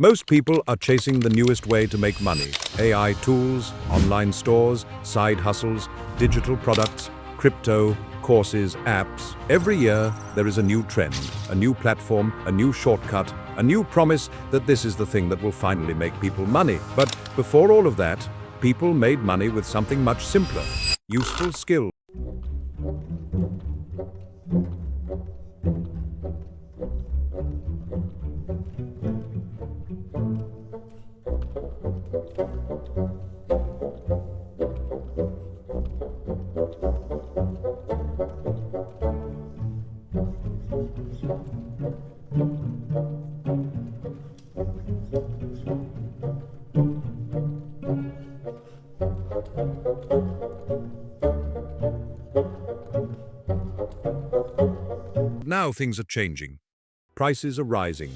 Most people are chasing the newest way to make money. AI tools, online stores, side hustles, digital products, crypto, courses, apps. Every year, there is a new trend, a new platform, a new shortcut, a new promise that this is the thing that will finally make people money. But before all of that, people made money with something much simpler, useful skills. Now things are changing. Prices are rising.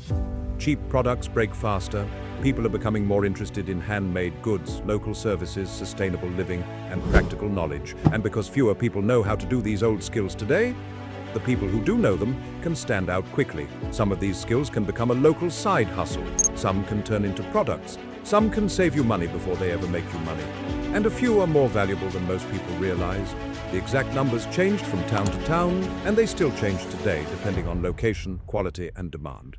Cheap products break faster. People are becoming more interested in handmade goods, local services, sustainable living, and practical knowledge. And because fewer people know how to do these old skills today, the people who do know them can stand out quickly. Some of these skills can become a local side hustle. Some can turn into products. Some can save you money before they ever make you money. And a few are more valuable than most people realize. The exact numbers changed from town to town, and they still change today depending on location, quality, and demand.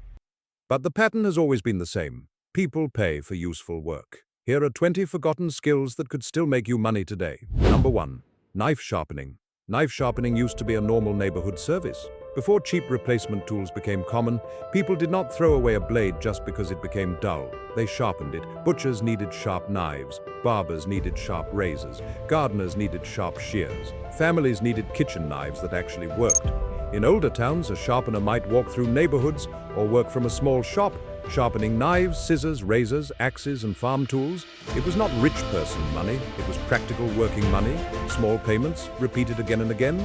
But the pattern has always been the same. People pay for useful work. Here are 20 forgotten skills that could still make you money today. Number 1. Knife sharpening. Knife sharpening used to be a normal neighborhood service. Before cheap replacement tools became common, people did not throw away a blade just because it became dull. They sharpened it. Butchers needed sharp knives. Barbers needed sharp razors. Gardeners needed sharp shears. Families needed kitchen knives that actually worked. In older towns, a sharpener might walk through neighborhoods or work from a small shop, sharpening knives, scissors, razors, axes, and farm tools. It was not rich person money, it was practical working money, small payments, repeated again and again,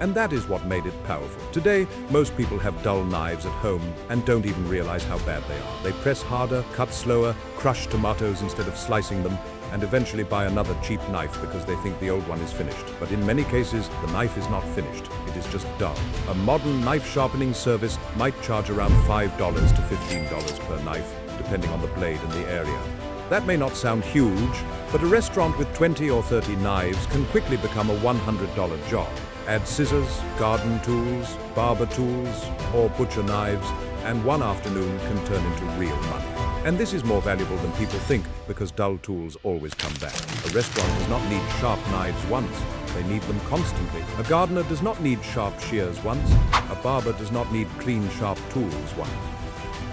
and that is what made it powerful. Today, most people have dull knives at home and don't even realize how bad they are. They press harder, cut slower, crush tomatoes instead of slicing them, and eventually buy another cheap knife because they think the old one is finished. But in many cases, the knife is not finished. It is just dull. A modern knife sharpening service might charge around $5 to $15 per knife, depending on the blade and the area. That may not sound huge, but a restaurant with 20 or 30 knives can quickly become a $100 job. Add scissors, garden tools, barber tools, or butcher knives, and one afternoon can turn into real money. And this is more valuable than people think because dull tools always come back. A restaurant does not need sharp knives once. They need them constantly. A gardener does not need sharp shears once. A barber does not need clean, sharp tools once.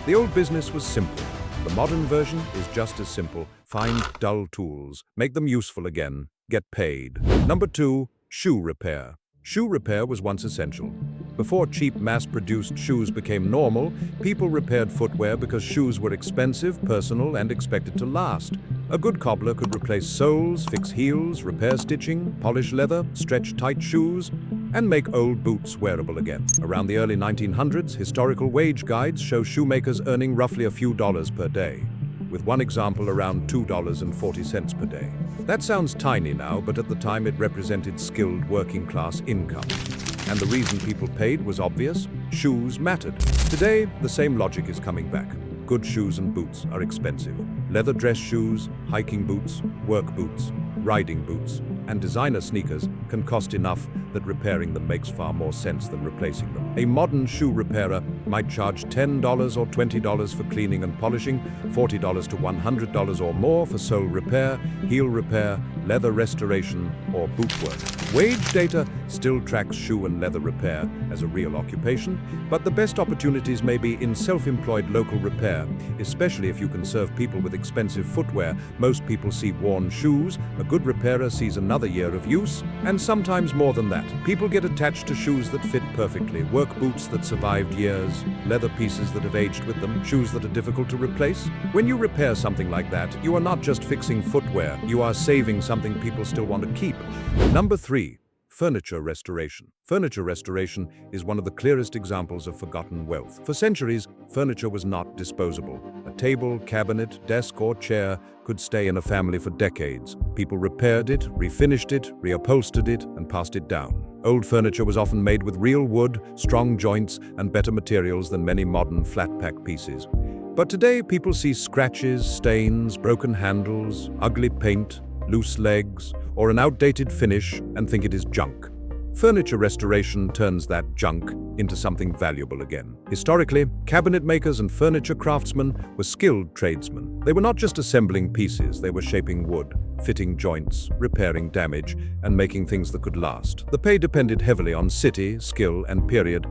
The old business was simple. The modern version is just as simple. Find dull tools, make them useful again, get paid. Number 2, shoe repair. Shoe repair was once essential. Before cheap mass-produced shoes became normal, people repaired footwear because shoes were expensive, personal, and expected to last. A good cobbler could replace soles, fix heels, repair stitching, polish leather, stretch tight shoes, and make old boots wearable again. Around the early 1900s, historical wage guides show shoemakers earning roughly a few dollars per day, with one example around $2.40 per day. That sounds tiny now, but at the time it represented skilled working-class income. And the reason people paid was obvious. Shoes mattered. Today, the same logic is coming back. Good shoes and boots are expensive. Leather dress shoes, hiking boots, work boots, riding boots, and designer sneakers can cost enough that repairing them makes far more sense than replacing them. A modern shoe repairer might charge $10 or $20 for cleaning and polishing, $40 to $100 or more for sole repair, heel repair, leather restoration, or boot work. Wage data still tracks shoe and leather repair as a real occupation, but the best opportunities may be in self-employed local repair, especially if you can serve people with expensive footwear. Most people see worn shoes, a good repairer sees another year of use, and sometimes more than that. People get attached to shoes that fit perfectly, work boots that survived years, leather pieces that have aged with them, shoes that are difficult to replace. When you repair something like that, you are not just fixing footwear, you are saving something people still want to keep. Number 3. Furniture restoration. Furniture restoration is one of the clearest examples of forgotten wealth. For centuries, furniture was not disposable. A table, cabinet, desk, or chair could stay in a family for decades. People repaired it, refinished it, reupholstered it, and passed it down. Old furniture was often made with real wood, strong joints, and better materials than many modern flat-pack pieces. But today, people see scratches, stains, broken handles, ugly paint, loose legs, or an outdated finish and think it is junk. Furniture restoration turns that junk into something valuable again. Historically, cabinet makers and furniture craftsmen were skilled tradesmen. They were not just assembling pieces, they were shaping wood, fitting joints, repairing damage, and making things that could last. The pay depended heavily on city, skill, and period,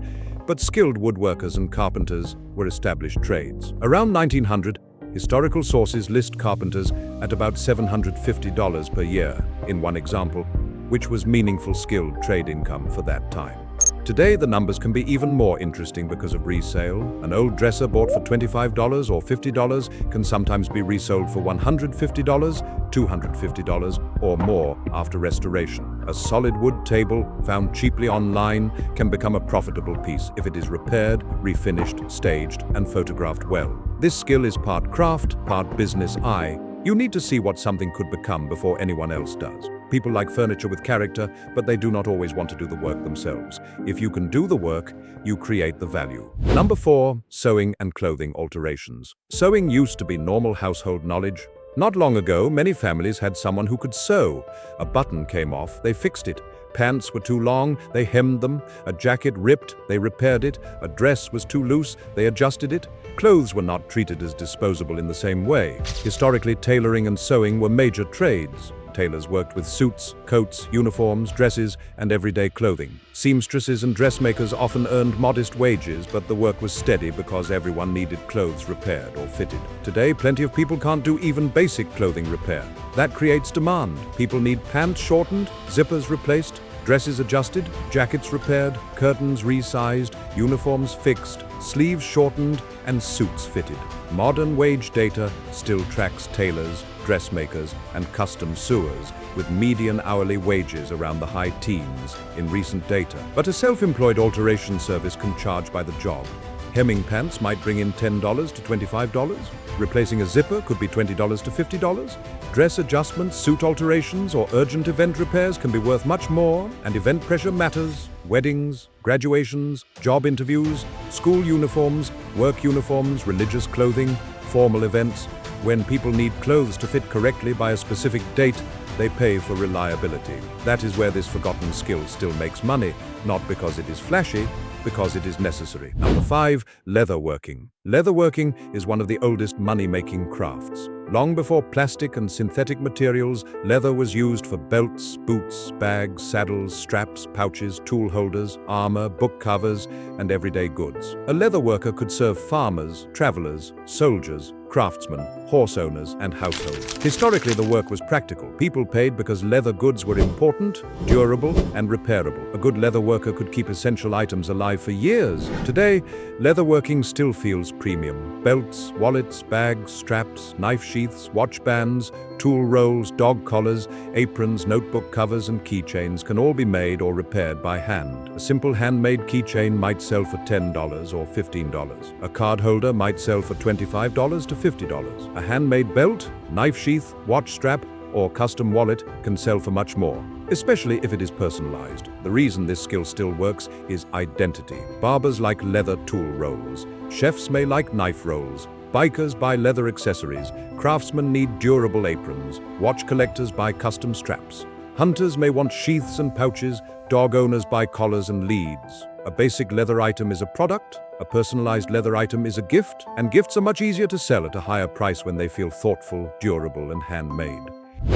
but skilled woodworkers and carpenters were established trades. Around 1900, historical sources list carpenters at about $750 per year, in one example, which was meaningful skilled trade income for that time. Today, the numbers can be even more interesting because of resale. An old dresser bought for $25 or $50 can sometimes be resold for $150, $250, or more after restoration. A solid wood table found cheaply online can become a profitable piece if it is repaired, refinished, staged, and photographed well. This skill is part craft, part business eye. You need to see what something could become before anyone else does. People like furniture with character, but they do not always want to do the work themselves. If you can do the work, you create the value. Number 4, sewing and clothing alterations. Sewing used to be normal household knowledge. Not long ago, many families had someone who could sew. A button came off, they fixed it. Pants were too long, they hemmed them. A jacket ripped, they repaired it. A dress was too loose, they adjusted it. Clothes were not treated as disposable in the same way. Historically, tailoring and sewing were major trades. Tailors worked with suits, coats, uniforms, dresses, and everyday clothing. Seamstresses and dressmakers often earned modest wages, but the work was steady because everyone needed clothes repaired or fitted. Today, plenty of people can't do even basic clothing repair. That creates demand. People need pants shortened, zippers replaced, dresses adjusted, jackets repaired, curtains resized, uniforms fixed, sleeves shortened, and suits fitted. Modern wage data still tracks tailors, dressmakers, and custom sewers with median hourly wages around the high teens in recent data. But a self-employed alteration service can charge by the job. Hemming pants might bring in $10 to $25. Replacing a zipper could be $20 to $50. Dress adjustments, suit alterations, or urgent event repairs can be worth much more, and event pressure matters. Weddings, graduations, job interviews, school uniforms, work uniforms, religious clothing, formal events. When people need clothes to fit correctly by a specific date, they pay for reliability. That is where this forgotten skill still makes money, not because it is flashy, because it is necessary. Number 5, leatherworking. Leatherworking is one of the oldest money-making crafts. Long before plastic and synthetic materials, leather was used for belts, boots, bags, saddles, straps, pouches, tool holders, armor, book covers, and everyday goods. A leatherworker could serve farmers, travelers, soldiers, craftsmen, horse owners, and households. Historically, the work was practical. People paid because leather goods were important, durable, and repairable. A good leather worker could keep essential items alive for years. Today, leatherworking still feels premium. Belts, wallets, bags, straps, knife sheaths, watch bands, tool rolls, dog collars, aprons, notebook covers, and keychains can all be made or repaired by hand. A simple handmade keychain might sell for $10 or $15. A card holder might sell for $25 to $50. A handmade belt, knife sheath, watch strap, or custom wallet can sell for much more, especially if it is personalized. The reason this skill still works is identity. Barbers like leather tool rolls. Chefs may like knife rolls. Bikers buy leather accessories. Craftsmen need durable aprons. Watch collectors buy custom straps. Hunters may want sheaths and pouches. Dog owners buy collars and leads. A basic leather item is a product. A personalized leather item is a gift. And gifts are much easier to sell at a higher price when they feel thoughtful, durable, and handmade.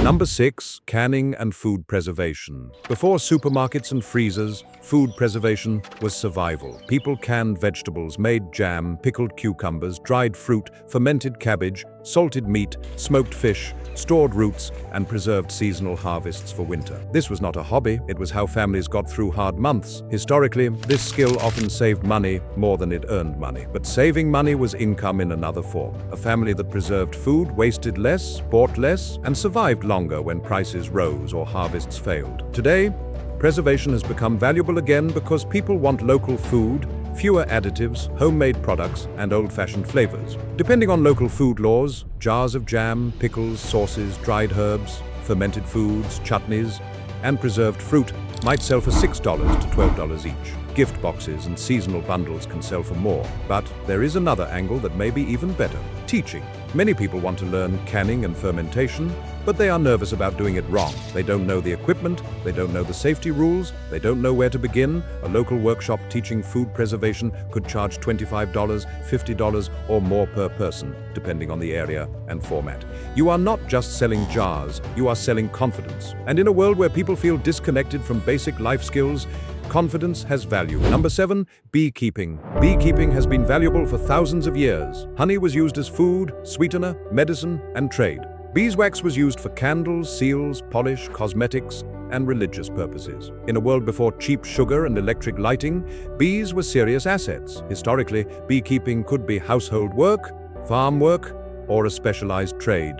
Number 6, canning and food preservation. Before supermarkets and freezers, food preservation was survival. People canned vegetables, made jam, pickled cucumbers, dried fruit, fermented cabbage, salted meat, smoked fish, stored roots, and preserved seasonal harvests for winter. This was not a hobby, it was how families got through hard months. Historically, this skill often saved money more than it earned money. But saving money was income in another form. A family that preserved food wasted less, bought less, and survived longer when prices rose or harvests failed. Today, preservation has become valuable again because people want local food, fewer additives, homemade products, and old-fashioned flavors. Depending on local food laws, jars of jam, pickles, sauces, dried herbs, fermented foods, chutneys, and preserved fruit might sell for $6 to $12 each. gift boxes and seasonal bundles can sell for more. But there is another angle that may be even better: teaching. Many people want to learn canning and fermentation, but they are nervous about doing it wrong. They don't know the equipment, they don't know the safety rules, they don't know where to begin. A local workshop teaching food preservation could charge $25, $50, or more per person, depending on the area and format. You are not just selling jars, you are selling confidence. And in a world where people feel disconnected from basic life skills, confidence has value. Number 7, beekeeping. Beekeeping has been valuable for thousands of years. Honey was used as food, sweetener, medicine, and trade. Beeswax was used for candles, seals, polish, cosmetics, and religious purposes. In a world before cheap sugar and electric lighting, bees were serious assets. Historically, beekeeping could be household work, farm work, or a specialized trade.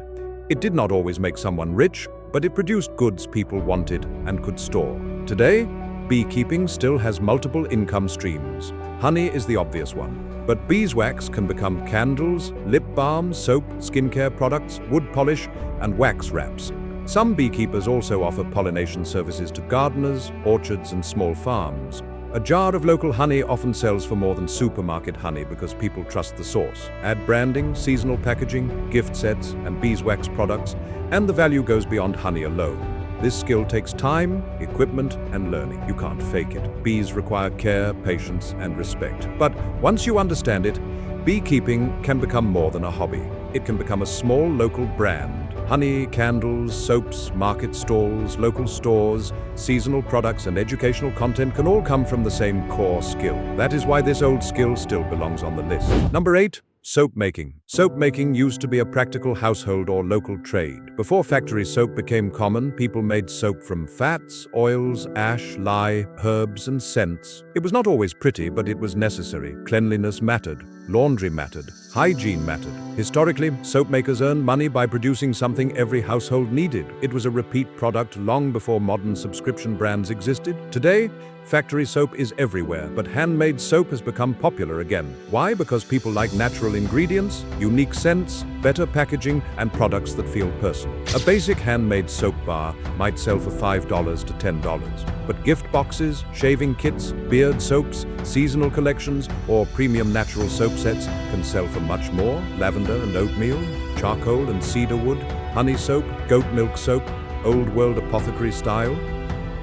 It did not always make someone rich, but it produced goods people wanted and could store. Today, beekeeping still has multiple income streams. Honey is the obvious one, but beeswax can become candles, lip balm, soap, skincare products, wood polish, and wax wraps. Some beekeepers also offer pollination services to gardeners, orchards, and small farms. A jar of local honey often sells for more than supermarket honey because people trust the source. Add branding, seasonal packaging, gift sets, and beeswax products, and the value goes beyond honey alone. This skill takes time, equipment, and learning. You can't fake it. Bees require care, patience, and respect. But once you understand it, beekeeping can become more than a hobby. It can become a small local brand. Honey, candles, soaps, market stalls, local stores, seasonal products, and educational content can all come from the same core skill. That is why this old skill still belongs on the list. Number 8. Soap making. Soap making used to be a practical household or local trade. Before factory soap became common, people made soap from fats, oils, ash, lye, herbs, and scents. It was not always pretty, but it was necessary. Cleanliness mattered. Laundry mattered. Hygiene mattered. Historically, soap makers earned money by producing something every household needed. It was a repeat product long before modern subscription brands existed. Today, factory soap is everywhere, but handmade soap has become popular again. Why? Because people like natural ingredients, unique scents, better packaging, and products that feel personal. A basic handmade soap bar might sell for $5 to $10, but gift boxes, shaving kits, beard soaps, seasonal collections, or premium natural soap sets can sell for much more. Lavender and oatmeal, charcoal and cedar wood, honey soap, goat milk soap, old world apothecary style.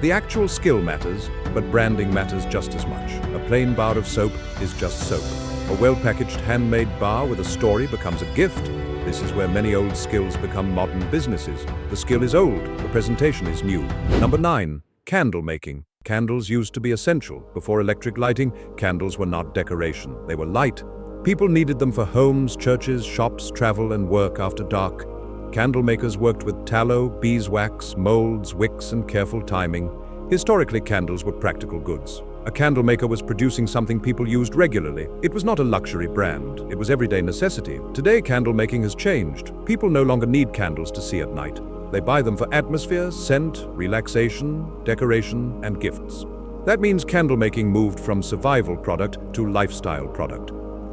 The actual skill matters, but branding matters just as much. A plain bar of soap is just soap. A well-packaged handmade bar with a story becomes a gift. This is where many old skills become modern businesses. The skill is old, the presentation is new. Number 9. Candle making. Candles used to be essential. Before electric lighting, candles were not decoration. They were light. People needed them for homes, churches, shops, travel, and work after dark. Candle makers worked with tallow, beeswax, molds, wicks, and careful timing. Historically, candles were practical goods. A candle maker was producing something people used regularly. It was not a luxury brand. It was everyday necessity. Today, candle making has changed. People no longer need candles to see at night. They buy them for atmosphere, scent, relaxation, decoration, and gifts. That means candle making moved from survival product to lifestyle product.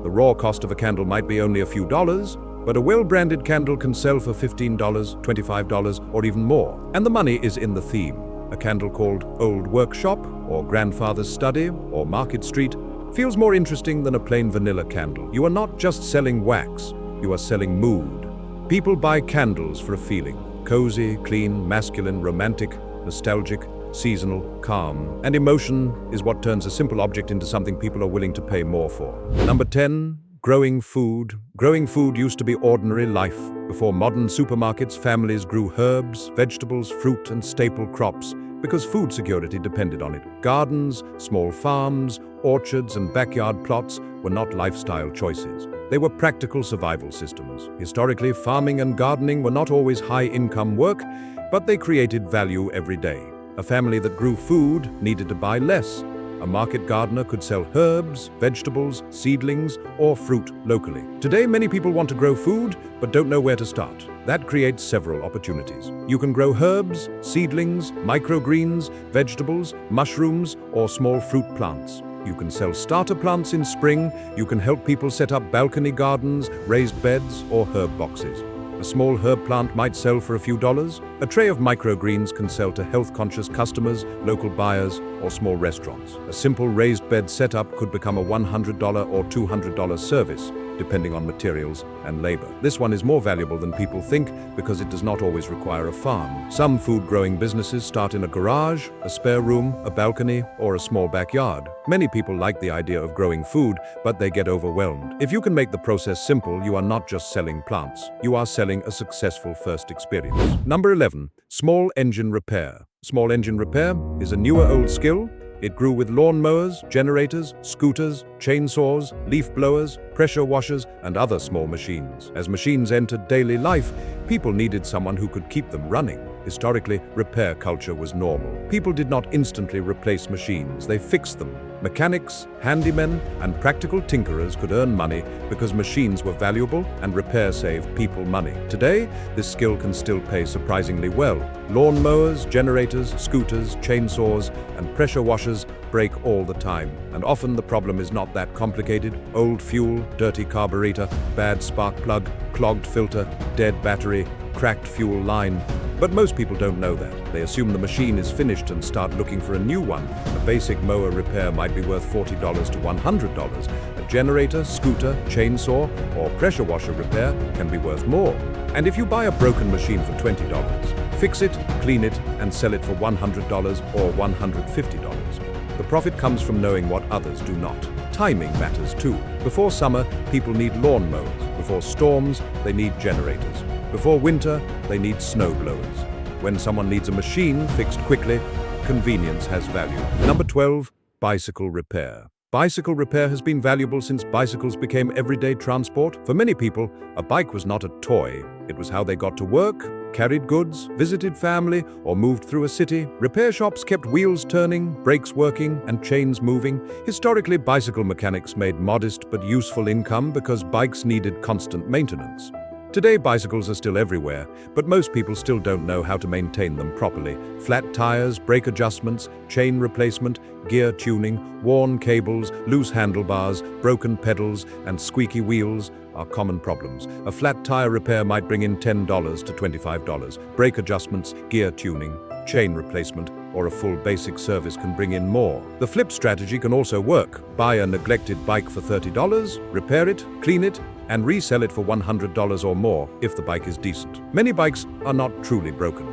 The raw cost of a candle might be only a few dollars, but a well-branded candle can sell for $15, $25, or even more. And the money is in the theme. A candle called Old Workshop, or Grandfather's Study, or Market Street feels more interesting than a plain vanilla candle. You are not just selling wax, you are selling mood. People buy candles for a feeling. Cozy, clean, masculine, romantic, nostalgic, seasonal, calm. And emotion is what turns a simple object into something people are willing to pay more for. Number 10. Growing food. Growing food used to be ordinary life. Before modern supermarkets, families grew herbs, vegetables, fruit, and staple crops because food security depended on it. Gardens, small farms, orchards, and backyard plots were not lifestyle choices. They were practical survival systems. Historically, farming and gardening were not always high-income work, but they created value every day. A family that grew food needed to buy less. A market gardener could sell herbs, vegetables, seedlings, or fruit locally. Today, many people want to grow food, but don't know where to start. That creates several opportunities. You can grow herbs, seedlings, microgreens, vegetables, mushrooms, or small fruit plants. You can sell starter plants in spring. You can help people set up balcony gardens, raised beds, or herb boxes. A small herb plant might sell for a few dollars. A tray of microgreens can sell to health-conscious customers, local buyers, or small restaurants. A simple raised bed setup could become a $100 or $200 service, depending on materials and labor. This one is more valuable than people think because it does not always require a farm. Some food-growing businesses start in a garage, a spare room, a balcony, or a small backyard. Many people like the idea of growing food, but they get overwhelmed. If you can make the process simple, you are not just selling plants. You are selling a successful first experience. Number 11. Small engine repair. Small engine repair is a newer old skill. It grew with lawn mowers, generators, scooters, chainsaws, leaf blowers, pressure washers, and other small machines. As machines entered daily life, people needed someone who could keep them running. Historically, repair culture was normal. People did not instantly replace machines, they fixed them. Mechanics, handymen, and practical tinkerers could earn money because machines were valuable and repair saved people money. Today, this skill can still pay surprisingly well. Lawn mowers, generators, scooters, chainsaws, and pressure washers break all the time. And often the problem is not that complicated. Old fuel, dirty carburetor, bad spark plug, clogged filter, dead battery, cracked fuel line. But most people don't know that. They assume the machine is finished and start looking for a new one. A basic mower repair might be worth $40 to $100. A generator, scooter, chainsaw, or pressure washer repair can be worth more. And if you buy a broken machine for $20, fix it, clean it, and sell it for $100 or $150. The profit comes from knowing what others do not. Timing matters too. Before summer, people need lawn mowers. Before storms, they need generators. Before winter, they need snow blowers. When someone needs a machine fixed quickly, convenience has value. Number 12, bicycle repair. Bicycle repair has been valuable since bicycles became everyday transport. For many people, a bike was not a toy. It was how they got to work, carried goods, visited family, or moved through a city. Repair shops kept wheels turning, brakes working, and chains moving. Historically, bicycle mechanics made modest but useful income because bikes needed constant maintenance. Today, bicycles are still everywhere, but most people still don't know how to maintain them properly. Flat tires, brake adjustments, chain replacement, gear tuning, worn cables, loose handlebars, broken pedals, and squeaky wheels are common problems. A flat tire repair might bring in $10 to $25. Brake adjustments, gear tuning, chain replacement, or a full basic service can bring in more. The flip strategy can also work. Buy a neglected bike for $30, repair it, clean it, and resell it for $100 or more if the bike is decent. Many bikes are not truly broken.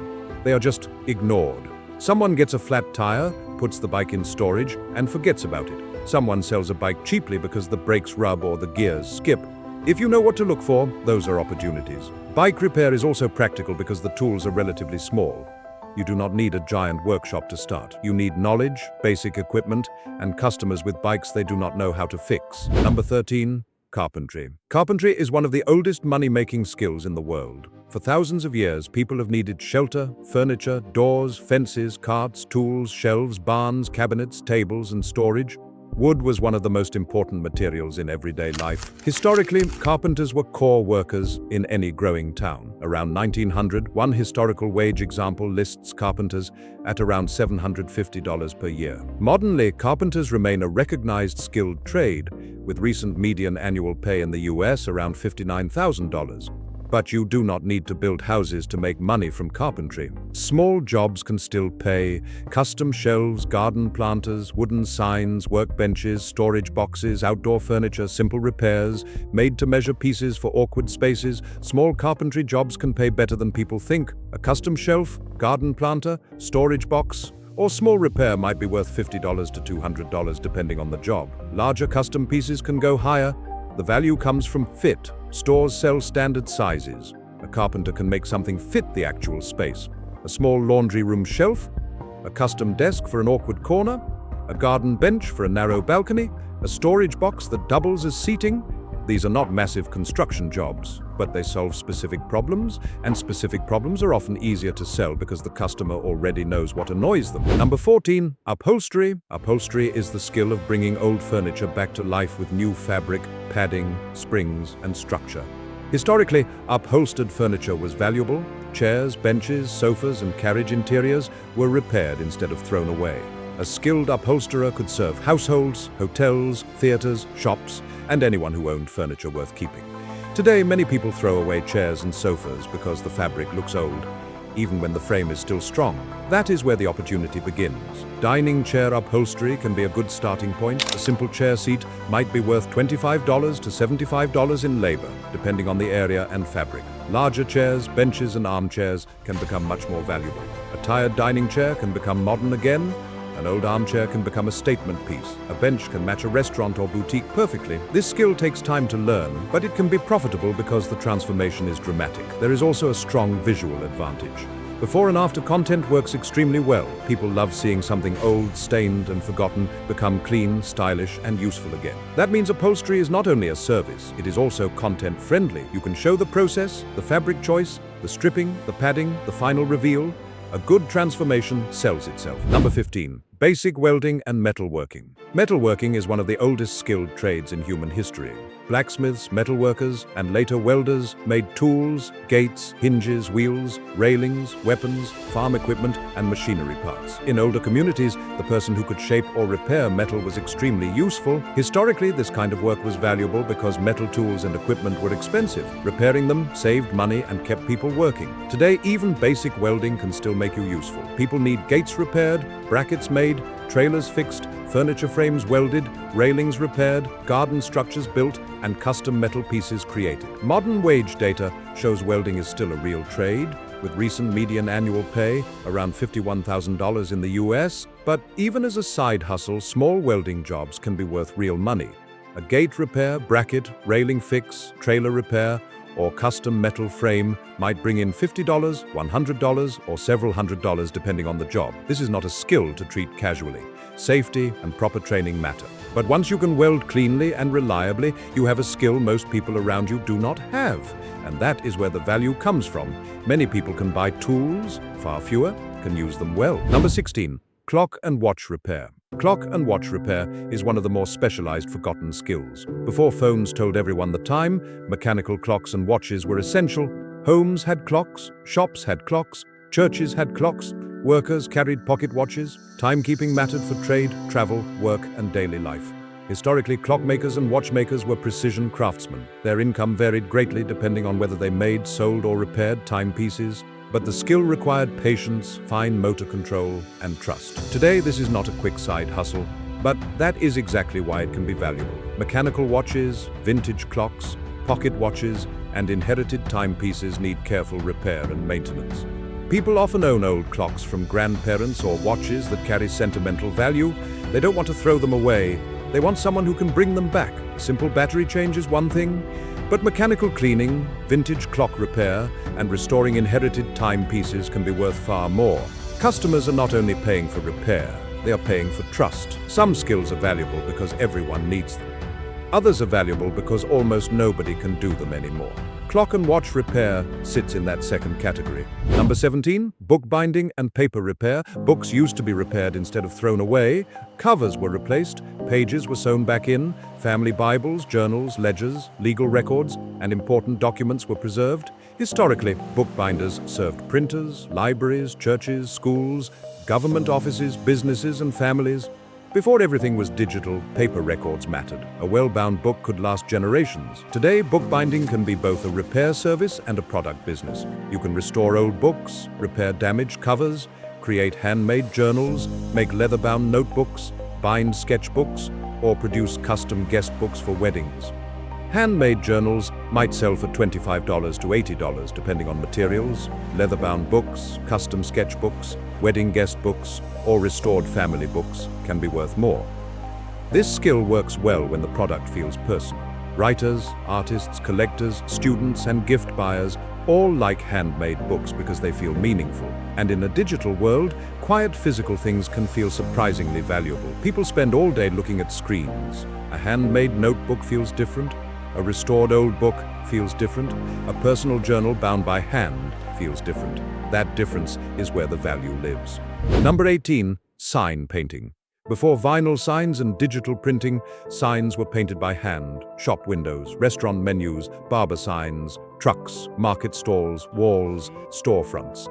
They are just ignored. Someone gets a flat tire, puts the bike in storage, and forgets about it. Someone sells a bike cheaply because the brakes rub or the gears skip. If you know what to look for, those are opportunities. Bike repair is also practical because the tools are relatively small. You do not need a giant workshop to start. You need knowledge, basic equipment, and customers with bikes they do not know how to fix. Number 13. Carpentry. Carpentry is one of the oldest money-making skills in the world. For thousands of years, people have needed shelter, furniture, doors, fences, carts, tools, shelves, barns, cabinets, tables, and storage. Wood was one of the most important materials in everyday life. Historically, carpenters were core workers in any growing town. Around 1900, one historical wage example lists carpenters at around $750 per year. Modernly, carpenters remain a recognized skilled trade, with recent median annual pay in the US around $59,000. But you do not need to build houses to make money from carpentry. Small jobs can still pay. Custom shelves, garden planters, wooden signs, workbenches, storage boxes, outdoor furniture, simple repairs, made-to-measure pieces for awkward spaces. Small carpentry jobs can pay better than people think. A custom shelf, garden planter, storage box, or small repair might be worth $50 to $200 depending on the job. Larger custom pieces can go higher. The value comes from fit. Stores sell standard sizes. A carpenter can make something fit the actual space. A small laundry room shelf, a custom desk for an awkward corner, a garden bench for a narrow balcony, a storage box that doubles as seating. These are not massive construction jobs, but they solve specific problems, and specific problems are often easier to sell because the customer already knows what annoys them. Number 14, upholstery. Upholstery is the skill of bringing old furniture back to life with new fabric, padding, springs, and structure. Historically, upholstered furniture was valuable. Chairs, benches, sofas, and carriage interiors were repaired instead of thrown away. A skilled upholsterer could serve households, hotels, theaters, shops, and anyone who owned furniture worth keeping. Today, many people throw away chairs and sofas because the fabric looks old, even when the frame is still strong. That is where the opportunity begins. Dining chair upholstery can be a good starting point. A simple chair seat might be worth $25 to $75 in labor, depending on the area and fabric. Larger chairs, benches, and armchairs can become much more valuable. A tired dining chair can become modern again. An old armchair can become a statement piece. A bench can match a restaurant or boutique perfectly. This skill takes time to learn, but it can be profitable because the transformation is dramatic. There is also a strong visual advantage. Before and after content works extremely well. People love seeing something old, stained, and forgotten become clean, stylish, and useful again. That means upholstery is not only a service, it is also content-friendly. You can show the process, the fabric choice, the stripping, the padding, the final reveal. A good transformation sells itself. Number 15. Basic welding and metalworking. Metalworking is one of the oldest skilled trades in human history. Blacksmiths, metalworkers, and later welders made tools, gates, hinges, wheels, railings, weapons, farm equipment, and machinery parts. In older communities, the person who could shape or repair metal was extremely useful. Historically, this kind of work was valuable because metal tools and equipment were expensive. Repairing them saved money and kept people working. Today, even basic welding can still make you useful. People need gates repaired, brackets made, trailers fixed, furniture frames welded, railings repaired, garden structures built, and custom metal pieces created. Modern wage data shows welding is still a real trade, with recent median annual pay around $51,000 in the US. But even as a side hustle, small welding jobs can be worth real money. A gate repair, bracket, railing fix, trailer repair, or custom metal frame might bring in $50, $100, or several $100s depending on the job. This is not a skill to treat casually. Safety and proper training matter. But once you can weld cleanly and reliably, you have a skill most people around you do not have. And that is where the value comes from. Many people can buy tools, far fewer can use them well. Number 16. Clock and watch repair. Clock and watch repair is one of the more specialized forgotten skills. Before phones told everyone the time, mechanical clocks and watches were essential. Homes had clocks, shops had clocks, churches had clocks, workers carried pocket watches. Timekeeping mattered for trade, travel, work, and daily life. Historically, clockmakers and watchmakers were precision craftsmen. Their income varied greatly depending on whether they made, sold, or repaired timepieces. But the skill required patience, fine motor control, and trust. Today, this is not a quick side hustle, but that is exactly why it can be valuable. Mechanical watches, vintage clocks, pocket watches, and inherited timepieces need careful repair and maintenance. People often own old clocks from grandparents or watches that carry sentimental value. They don't want to throw them away. They want someone who can bring them back. A simple battery change is one thing, but mechanical cleaning, vintage clock repair, and restoring inherited timepieces can be worth far more. Customers are not only paying for repair, they are paying for trust. Some skills are valuable because everyone needs them. Others are valuable because almost nobody can do them anymore. Clock and watch repair sits in that second category. Number 17, bookbinding and paper repair. Books used to be repaired instead of thrown away. Covers were replaced, pages were sewn back in, family Bibles, journals, ledgers, legal records, and important documents were preserved. Historically, bookbinders served printers, libraries, churches, schools, government offices, businesses, and families. Before everything was digital, paper records mattered. A well-bound book could last generations. Today, bookbinding can be both a repair service and a product business. You can restore old books, repair damaged covers, create handmade journals, make leather-bound notebooks, bind sketchbooks, or produce custom guest books for weddings. Handmade journals might sell for $25 to $80 depending on materials. Leather-bound books, custom sketchbooks, wedding guest books, or restored family books can be worth more. This skill works well when the product feels personal. Writers, artists, collectors, students, and gift buyers all like handmade books because they feel meaningful. And in a digital world, quiet physical things can feel surprisingly valuable. People spend all day looking at screens. A handmade notebook feels different. A restored old book feels different. A personal journal bound by hand feels different. That difference is where the value lives. Number 18, sign painting. Before vinyl signs and digital printing, signs were painted by hand. Shop windows, restaurant menus, barber signs, trucks, market stalls, walls, storefronts.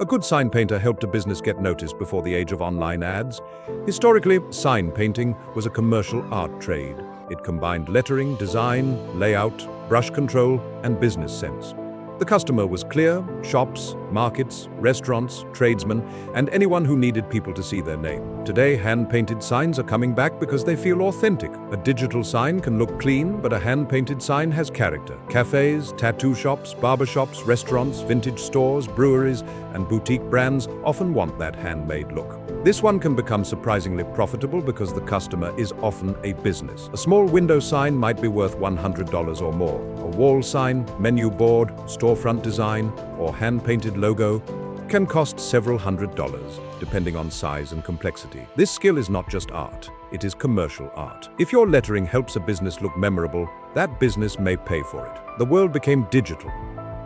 A good sign painter helped a business get noticed before the age of online ads. Historically, sign painting was a commercial art trade. It combined lettering, design, layout, brush control, and business sense. The customer was clear: shops, markets, restaurants, tradesmen, and anyone who needed people to see their name. Today, hand-painted signs are coming back because they feel authentic. A digital sign can look clean, but a hand-painted sign has character. Cafes, tattoo shops, barbershops, restaurants, vintage stores, breweries, and boutique brands often want that handmade look. This one can become surprisingly profitable because the customer is often a business. A small window sign might be worth $100 or more. A wall sign, menu board, storefront design, or hand-painted logo can cost several $100s, depending on size and complexity. This skill is not just art, it is commercial art. If your lettering helps a business look memorable, that business may pay for it. The world became digital,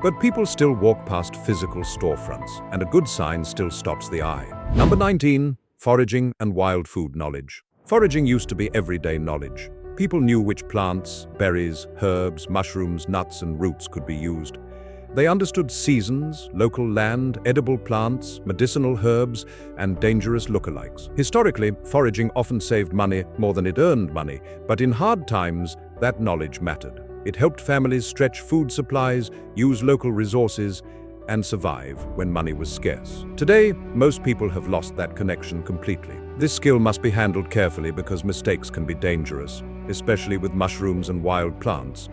but people still walk past physical storefronts, and a good sign still stops the eye. Number 19, foraging and wild food knowledge. Foraging used to be everyday knowledge. People knew which plants, berries, herbs, mushrooms, nuts, and roots could be used. They understood seasons, local land, edible plants, medicinal herbs, and dangerous lookalikes. Historically, foraging often saved money more than it earned money, but in hard times, that knowledge mattered. It helped families stretch food supplies, use local resources, and survive when money was scarce. Today, most people have lost that connection completely. This skill must be handled carefully because mistakes can be dangerous, especially with mushrooms and wild plants.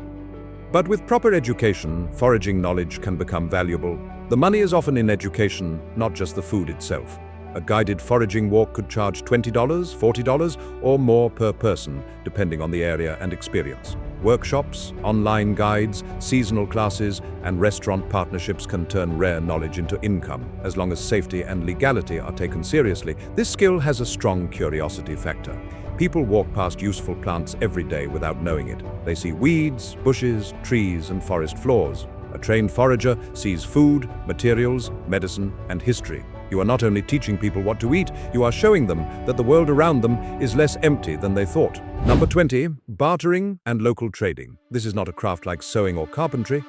But with proper education, foraging knowledge can become valuable. The money is often in education, not just the food itself. A guided foraging walk could charge $20, $40, or more per person, depending on the area and experience. Workshops, online guides, seasonal classes, and restaurant partnerships can turn rare knowledge into income, as long as safety and legality are taken seriously. This skill has a strong curiosity factor. People walk past useful plants every day without knowing it. They see weeds, bushes, trees, and forest floors. A trained forager sees food, materials, medicine, and history. You are not only teaching people what to eat, you are showing them that the world around them is less empty than they thought. Number 20, bartering and local trading. This is not a craft like sewing or carpentry,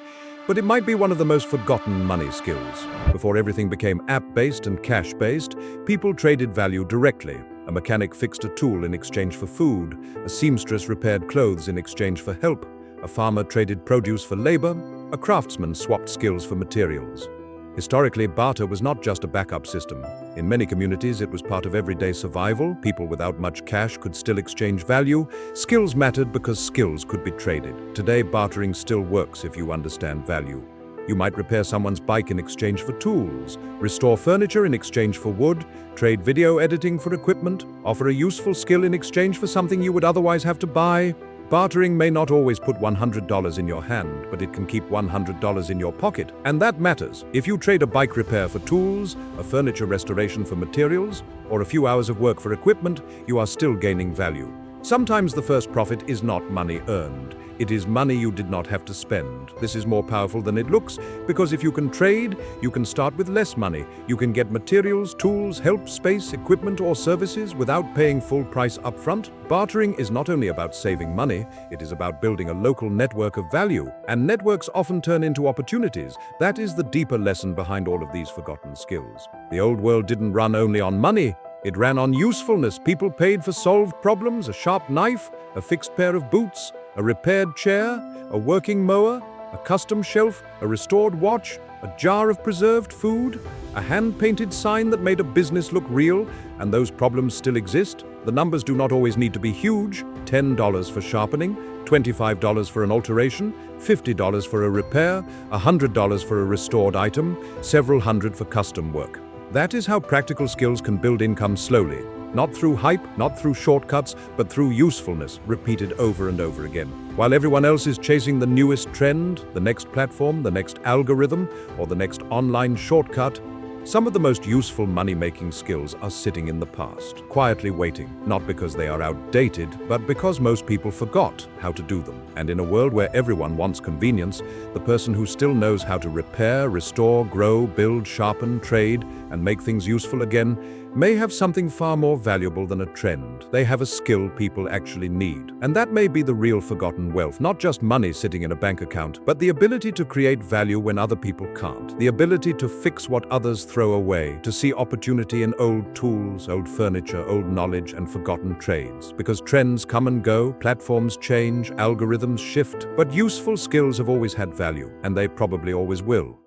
but it might be one of the most forgotten money skills. Before everything became app-based and cash-based, people traded value directly. A mechanic fixed a tool in exchange for food, a seamstress repaired clothes in exchange for help, a farmer traded produce for labor, a craftsman swapped skills for materials. Historically, barter was not just a backup system. In many communities, it was part of everyday survival. People without much cash could still exchange value. Skills mattered because skills could be traded. Today, bartering still works if you understand value. You might repair someone's bike in exchange for tools, restore furniture in exchange for wood, trade video editing for equipment, offer a useful skill in exchange for something you would otherwise have to buy. Bartering may not always put $100 in your hand, but it can keep $100 in your pocket, and that matters. If you trade a bike repair for tools, a furniture restoration for materials, or a few hours of work for equipment, you are still gaining value. Sometimes the first profit is not money earned. It is money you did not have to spend. This is more powerful than it looks, because if you can trade, you can start with less money. You can get materials, tools, help, space, equipment, or services without paying full price upfront. Bartering is not only about saving money, it is about building a local network of value. And networks often turn into opportunities. That is the deeper lesson behind all of these forgotten skills. The old world didn't run only on money. It ran on usefulness. People paid for solved problems: a sharp knife, a fixed pair of boots, a repaired chair, a working mower, a custom shelf, a restored watch, a jar of preserved food, a hand-painted sign that made a business look real, and those problems still exist. The numbers do not always need to be huge: $10 for sharpening, $25 for an alteration, $50 for a repair, $100 for a restored item, several hundred for custom work. That is how practical skills can build income slowly. Not through hype, not through shortcuts, but through usefulness, repeated over and over again. While everyone else is chasing the newest trend, the next platform, the next algorithm, or the next online shortcut, some of the most useful money-making skills are sitting in the past, quietly waiting, not because they are outdated, but because most people forgot how to do them. And in a world where everyone wants convenience, the person who still knows how to repair, restore, grow, build, sharpen, trade, and make things useful again may have something far more valuable than a trend. They have a skill people actually need. And that may be the real forgotten wealth, not just money sitting in a bank account, but the ability to create value when other people can't. The ability to fix what others throw away, to see opportunity in old tools, old furniture, old knowledge, and forgotten trades. Because trends come and go, platforms change, algorithms shift, but useful skills have always had value, and they probably always will.